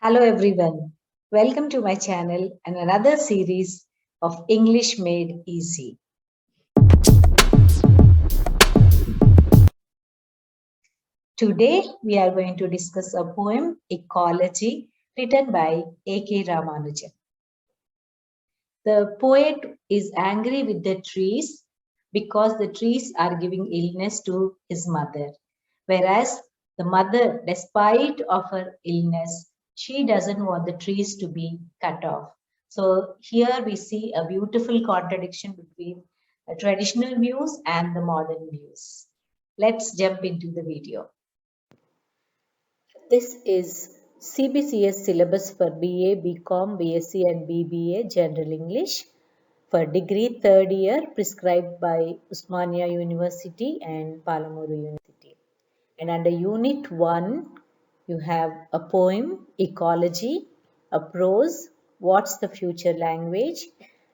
Hello everyone. Welcome to my channel and another series of English Made Easy. Today we are going to discuss a poem Ecology written by A.K. Ramanujan. The poet is angry with the trees because the trees are giving illness to his mother, whereas the mother, despite of her illness, she doesn't want the trees to be cut off. So here we see a beautiful contradiction between the traditional views and the modern views. Let's jump into the video. This is CBCS syllabus for BA, BCom, BSc and BBA General English for degree third year prescribed by Usmania University and Palamuru University. And under Unit 1, you have a poem, ecology, a prose, what's the future language,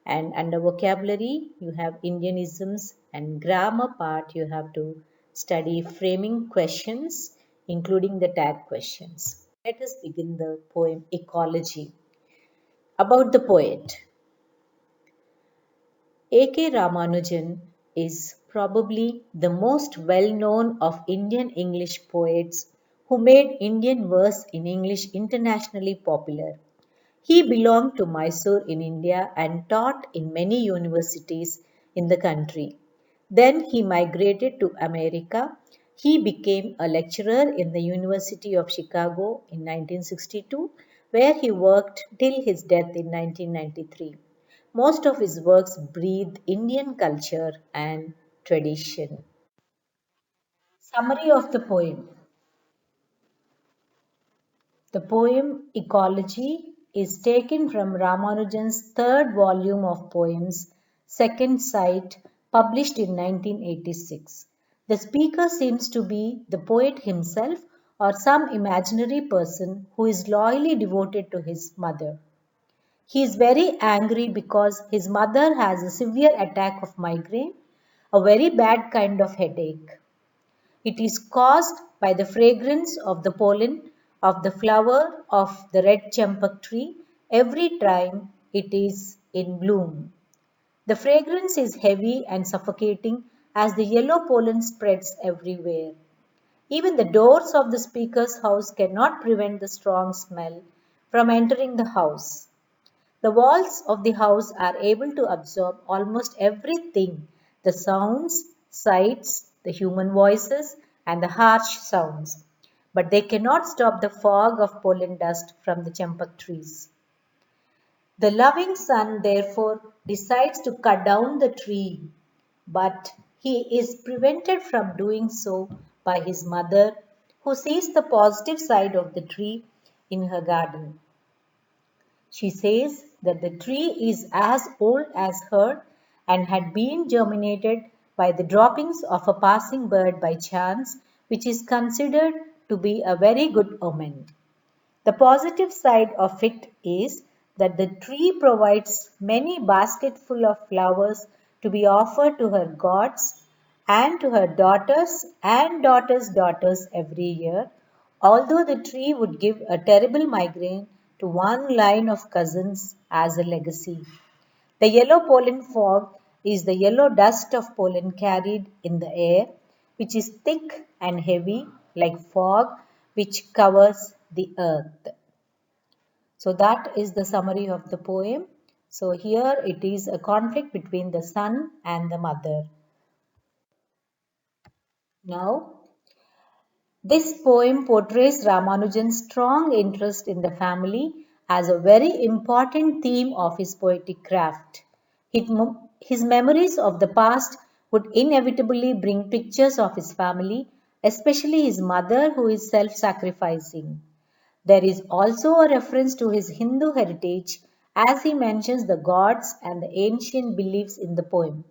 and under vocabulary, you have Indianisms, and grammar part, you have to study framing questions, including the tag questions. Let us begin the poem Ecology. About the poet. A.K. Ramanujan is probably the most well-known of Indian English poets who made Indian verse in English internationally popular. He belonged to Mysore in India and taught in many universities in the country. Then he migrated to America. He became a lecturer in the University of Chicago in 1962, where he worked till his death in 1993. Most of his works breathe Indian culture and tradition. Summary of the poem. The poem Ecology is taken from Ramanujan's third volume of poems, Second Sight, published in 1986. The speaker seems to be the poet himself or some imaginary person who is loyally devoted to his mother. He is very angry because his mother has a severe attack of migraine, a very bad kind of headache. It is caused by the fragrance of the pollen of the flower of the red champak tree every time it is in bloom. The fragrance is heavy and suffocating as the yellow pollen spreads everywhere. Even the doors of the speaker's house cannot prevent the strong smell from entering the house. The walls of the house are able to absorb almost everything, the sounds, sights, the human voices, and the harsh sounds. But they cannot stop the fog of pollen dust from the champak trees. The loving son therefore decides to cut down the tree, but he is prevented from doing so by his mother, who sees the positive side of the tree in her garden. She says that the tree is as old as her and had been germinated by the droppings of a passing bird by chance, which is considered to be a very good omen. The positive side of it is that the tree provides many basketful of flowers to be offered to her gods and to her daughters and daughters' daughters every year, although the tree would give a terrible migraine to one line of cousins as a legacy. The yellow pollen fog is the yellow dust of pollen carried in the air, which is thick and heavy like fog which covers the earth. So that is the summary of the poem. So here it is a conflict between the son and the mother. Now, this poem portrays Ramanujan's strong interest in the family as a very important theme of his poetic craft. His memories of the past would inevitably bring pictures of his family, especially his mother, who is self sacrificing. There is also a reference to his Hindu heritage as he mentions the gods and the ancient beliefs in the poem.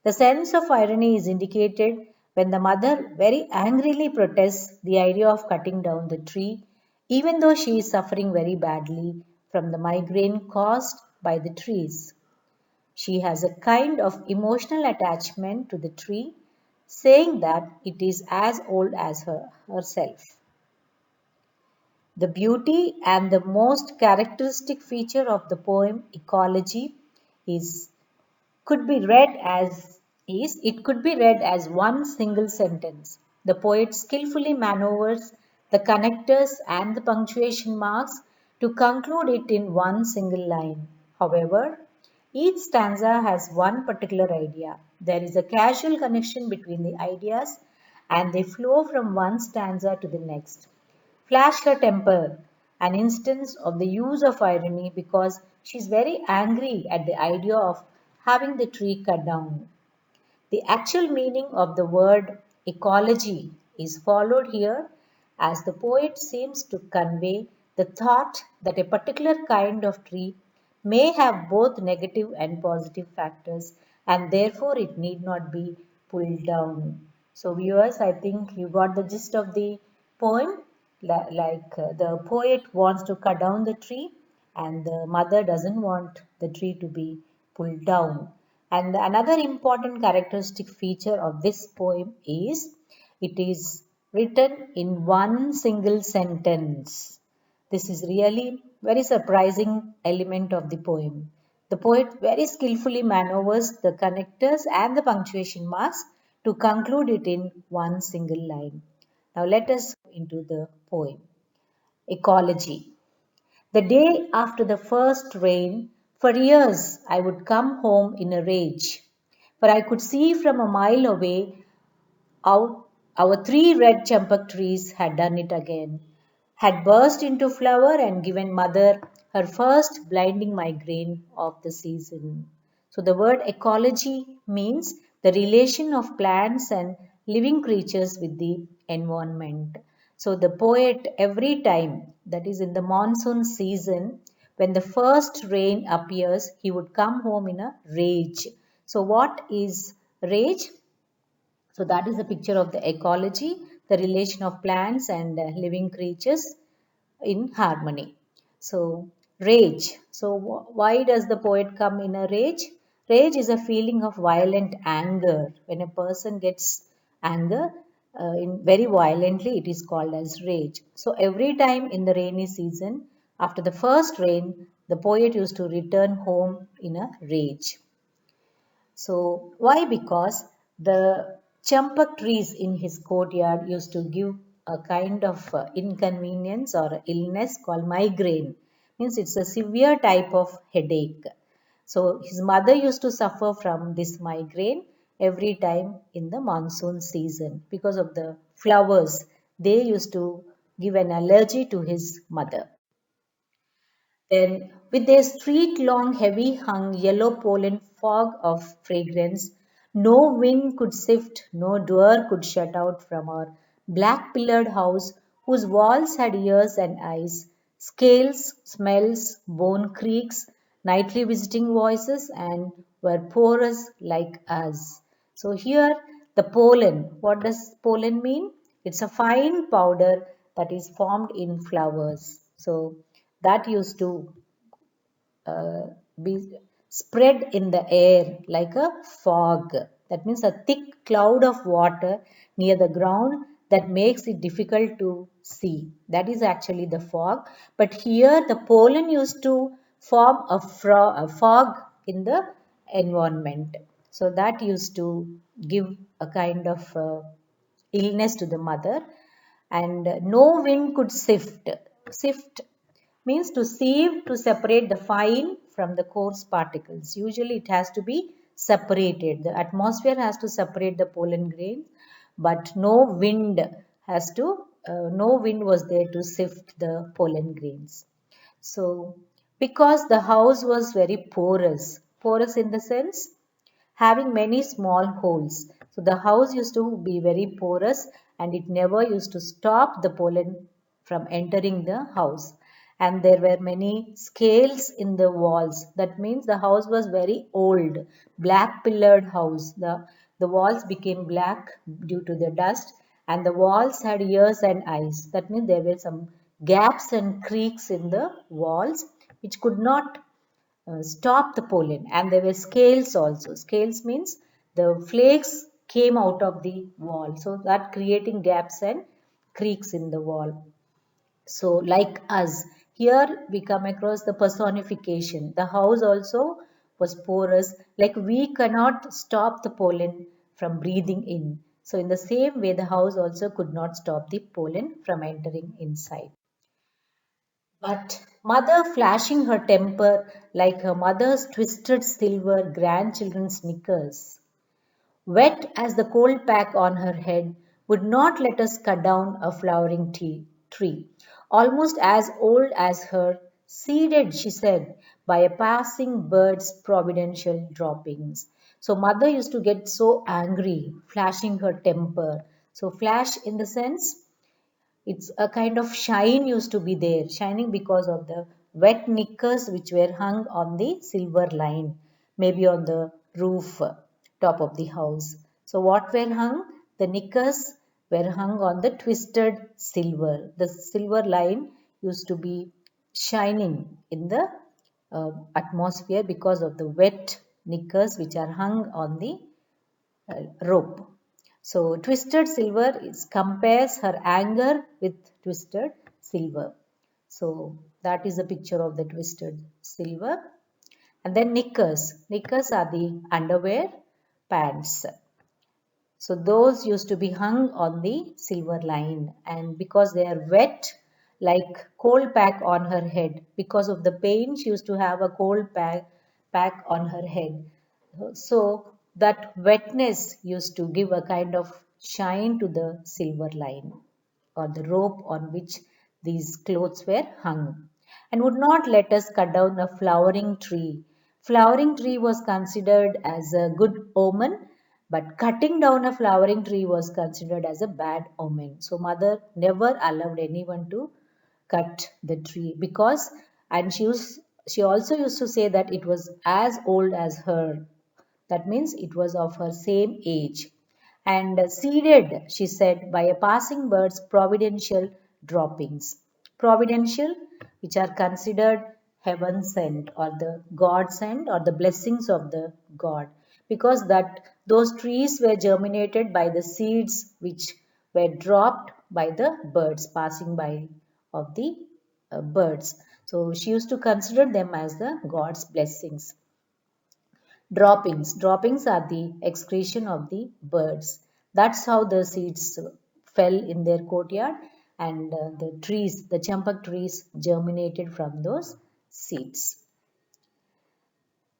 The sense of irony is indicated when the mother very angrily protests the idea of cutting down the tree, even though she is suffering very badly from the migraine caused by the trees. She has a kind of emotional attachment to the tree, saying that it is as old as herself. The beauty and the most characteristic feature of the poem Ecology is could be read as it could be read as one single sentence. The poet skillfully maneuvers the connectors and the punctuation marks to conclude it in one single line. However, each stanza has one particular idea. There is a casual connection between the ideas and they flow from one stanza to the next. Flash her temper, an instance of the use of irony because she is very angry at the idea of having the tree cut down. The actual meaning of the word ecology is followed here as the poet seems to convey the thought that a particular kind of tree may have both negative and positive factors and therefore it need not be pulled down. So viewers, I think you got the gist of the poem. The poet wants to cut down the tree and the mother doesn't want the tree to be pulled down. And another important characteristic feature of this poem is it is written in one single sentence. This is really very surprising element of the poem. The poet very skillfully maneuvers the connectors and the punctuation marks to conclude it in one single line. Now let us go into the poem. Ecology. The day after the first rain, for years I would come home in a rage, for I could see from a mile away out our three red champak trees had done it again, had burst into flower and given mother her first blinding migraine of the season. So the word ecology means the relation of plants and living creatures with the environment. So the poet every time, that is in the monsoon season, when the first rain appears, he would come home in a rage. So what is rage? So that is a picture of the ecology, the relation of plants and living creatures in harmony. So rage. So why does the poet come in a rage? Rage is a feeling of violent anger. When a person gets anger very violently, it is called as rage. So every time in the rainy season, after the first rain, the poet used to return home in a rage. So why? Because the champak trees in his courtyard used to give a kind of inconvenience or illness called migraine. Means it's a severe type of headache. So his mother used to suffer from this migraine every time in the monsoon season because of the flowers. They used to give an allergy to his mother. Then, with their street-long, heavy-hung yellow pollen fog of fragrance, no wind could sift, no door could shut out from our black-pillared house, whose walls had ears and eyes, scales, smells, bone creaks, nightly visiting voices, and were porous like us. So here, the pollen. What does pollen mean? It's a fine powder that is formed in flowers. So that used to be spread in the air like a fog. That means a thick cloud of water near the ground that makes it difficult to see. That is actually the fog. But here the pollen used to form a fog in the environment. So that used to give a kind of illness to the mother and no wind could sift. Sift means to sieve to separate the fine from the coarse particles. Usually it has to be separated. The atmosphere has to separate the pollen grains, but no wind was there to sift the pollen grains. So because the house was very porous in the sense having many small holes. So the house used to be very porous and it never used to stop the pollen from entering the house. And there were many scales in the walls. That means the house was very old, black pillared house. The walls became black due to the dust and the walls had ears and eyes. That means there were some gaps and creaks in the walls which could not stop the pollen and there were scales also. Scales means the flakes came out of the wall. So that creating gaps and creaks in the wall. So like us, here we come across the personification. The house also was porous, like we cannot stop the pollen from breathing in. So in the same way, the house also could not stop the pollen from entering inside. But mother flashing her temper like her mother's twisted silver grandchildren's knickers, wet as the cold pack on her head, would not let us cut down a flowering tree, almost as old as her, seeded, she said, by a passing bird's providential droppings. So mother used to get so angry, flashing her temper. So flash in the sense it's a kind of shine used to be there, shining because of the wet knickers which were hung on the silver line, maybe on the roof top of the house. So, what were hung? The knickers were hung on the twisted silver. The silver line used to be shining in the atmosphere because of the wet knickers which are hung on the rope. So twisted silver compares her anger with twisted silver. So that is a picture of the twisted silver. And then knickers. Knickers are the underwear pants. So those used to be hung on the silver line, and because they are wet like coal pack on her head, because of the pain she used to have a pack on her head. So that wetness used to give a kind of shine to the silver line or the rope on which these clothes were hung, and would not let us cut down a flowering tree. Flowering tree was considered as a good omen, but cutting down a flowering tree was considered as a bad omen. So mother never allowed anyone to cut the tree because, and she also used to say that it was as old as her. That means it was of her same age. And seeded, she said, by a passing bird's providential droppings. Providential, which are considered heaven sent or the God sent or the blessings of the God. Because that those trees were germinated by the seeds which were dropped by the birds passing by of the birds. So she used to consider them as the God's blessings. Droppings. Droppings are the excretion of the birds. That's how the seeds fell in their courtyard, and the trees, the champak trees, germinated from those seeds.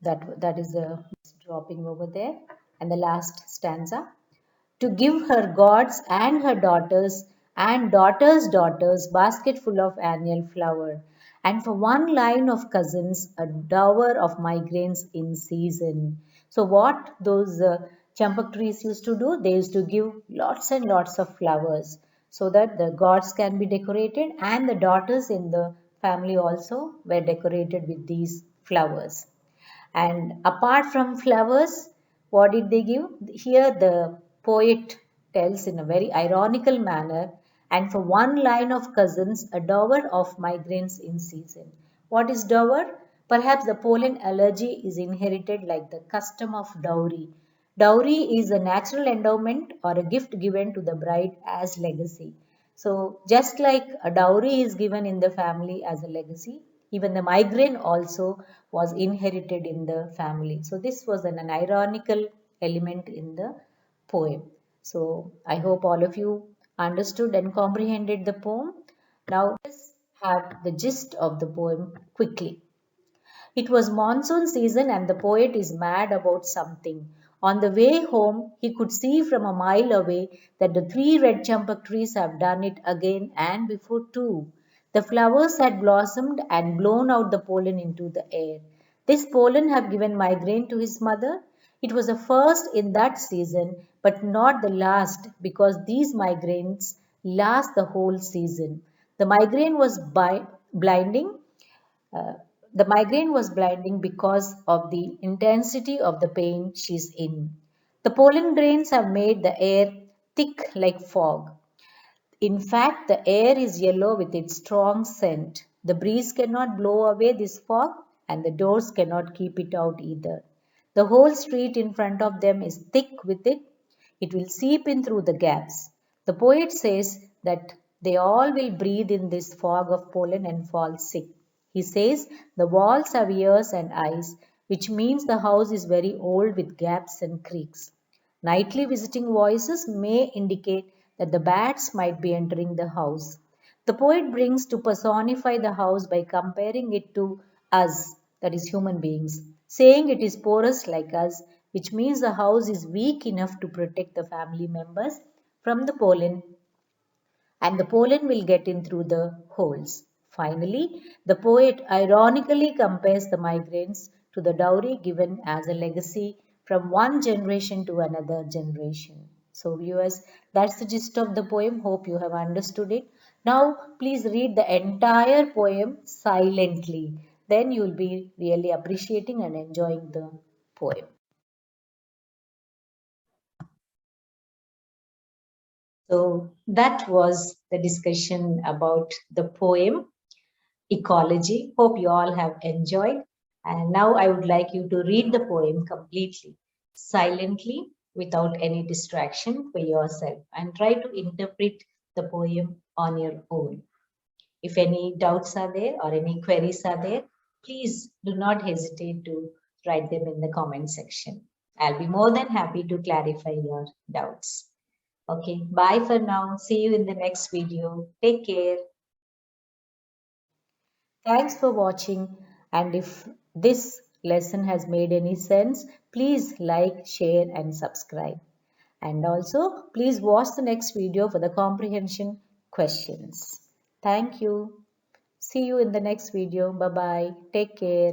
That is the dropping over there. And the last stanza, to give her gods and her daughters and daughters' daughters basket full of annual flower, and for one line of cousins a dower of migraines in season. So what those champak trees used to do, they used to give lots and lots of flowers so that the gods can be decorated, and the daughters in the family also were decorated with these flowers. And apart from flowers, what did they give? Here the poet tells in a very ironical manner, and for one line of cousins, a dower of migraines in season. What is dower? Perhaps the pollen allergy is inherited like the custom of dowry. Dowry is a natural endowment or a gift given to the bride as legacy. So, just like a dowry is given in the family as a legacy, even the migraine also was inherited in the family. So, this was an ironical element in the poem. So, I hope all of you understood and comprehended the poem. Now, let's have the gist of the poem quickly. It was monsoon season and the poet is mad about something. On the way home, he could see from a mile away that the three red champak trees have done it again and before too. The flowers had blossomed and blown out the pollen into the air. This pollen had given migraine to his mother. It was the first in that season, but not the last because these migraines last the whole season. The migraine was blinding. Uh, the migraine was blinding because of the intensity of the pain she's in. The pollen grains have made the air thick like fog. In fact, the air is yellow with its strong scent. The breeze cannot blow away this fog, and the doors cannot keep it out either. The whole street in front of them is thick with it. It will seep in through the gaps. The poet says that They all will breathe in this fog of pollen and fall sick. He says the walls have ears and eyes, which means the house is very old with gaps and creaks. Nightly visiting voices may indicate that the bats might be entering the house. The poet brings to personify the house by comparing it to us, that is, human beings, saying it is porous like us, which means the house is weak enough to protect the family members from the pollen and the pollen will get in through the holes. Finally, the poet ironically compares the migrants to the dowry given as a legacy from one generation to another generation. So, viewers, that's the gist of the poem. Hope you have understood it. Now, please read the entire poem silently. Then you will be really appreciating and enjoying the poem. So, that was the discussion about the poem Ecology. Hope you all have enjoyed. And now I would like you to read the poem completely, silently, without any distraction for yourself, and try to interpret the poem on your own. If any doubts are there or any queries are there, please do not hesitate to write them in the comment section. I'll be more than happy to clarify your doubts. Okay, bye for now. See you in the next video. Take care. Thanks for watching, and if this lesson has made any sense, please like, share and subscribe. And also, please watch the next video for the comprehension questions. Thank you. See you in the next video. Bye bye. Take care.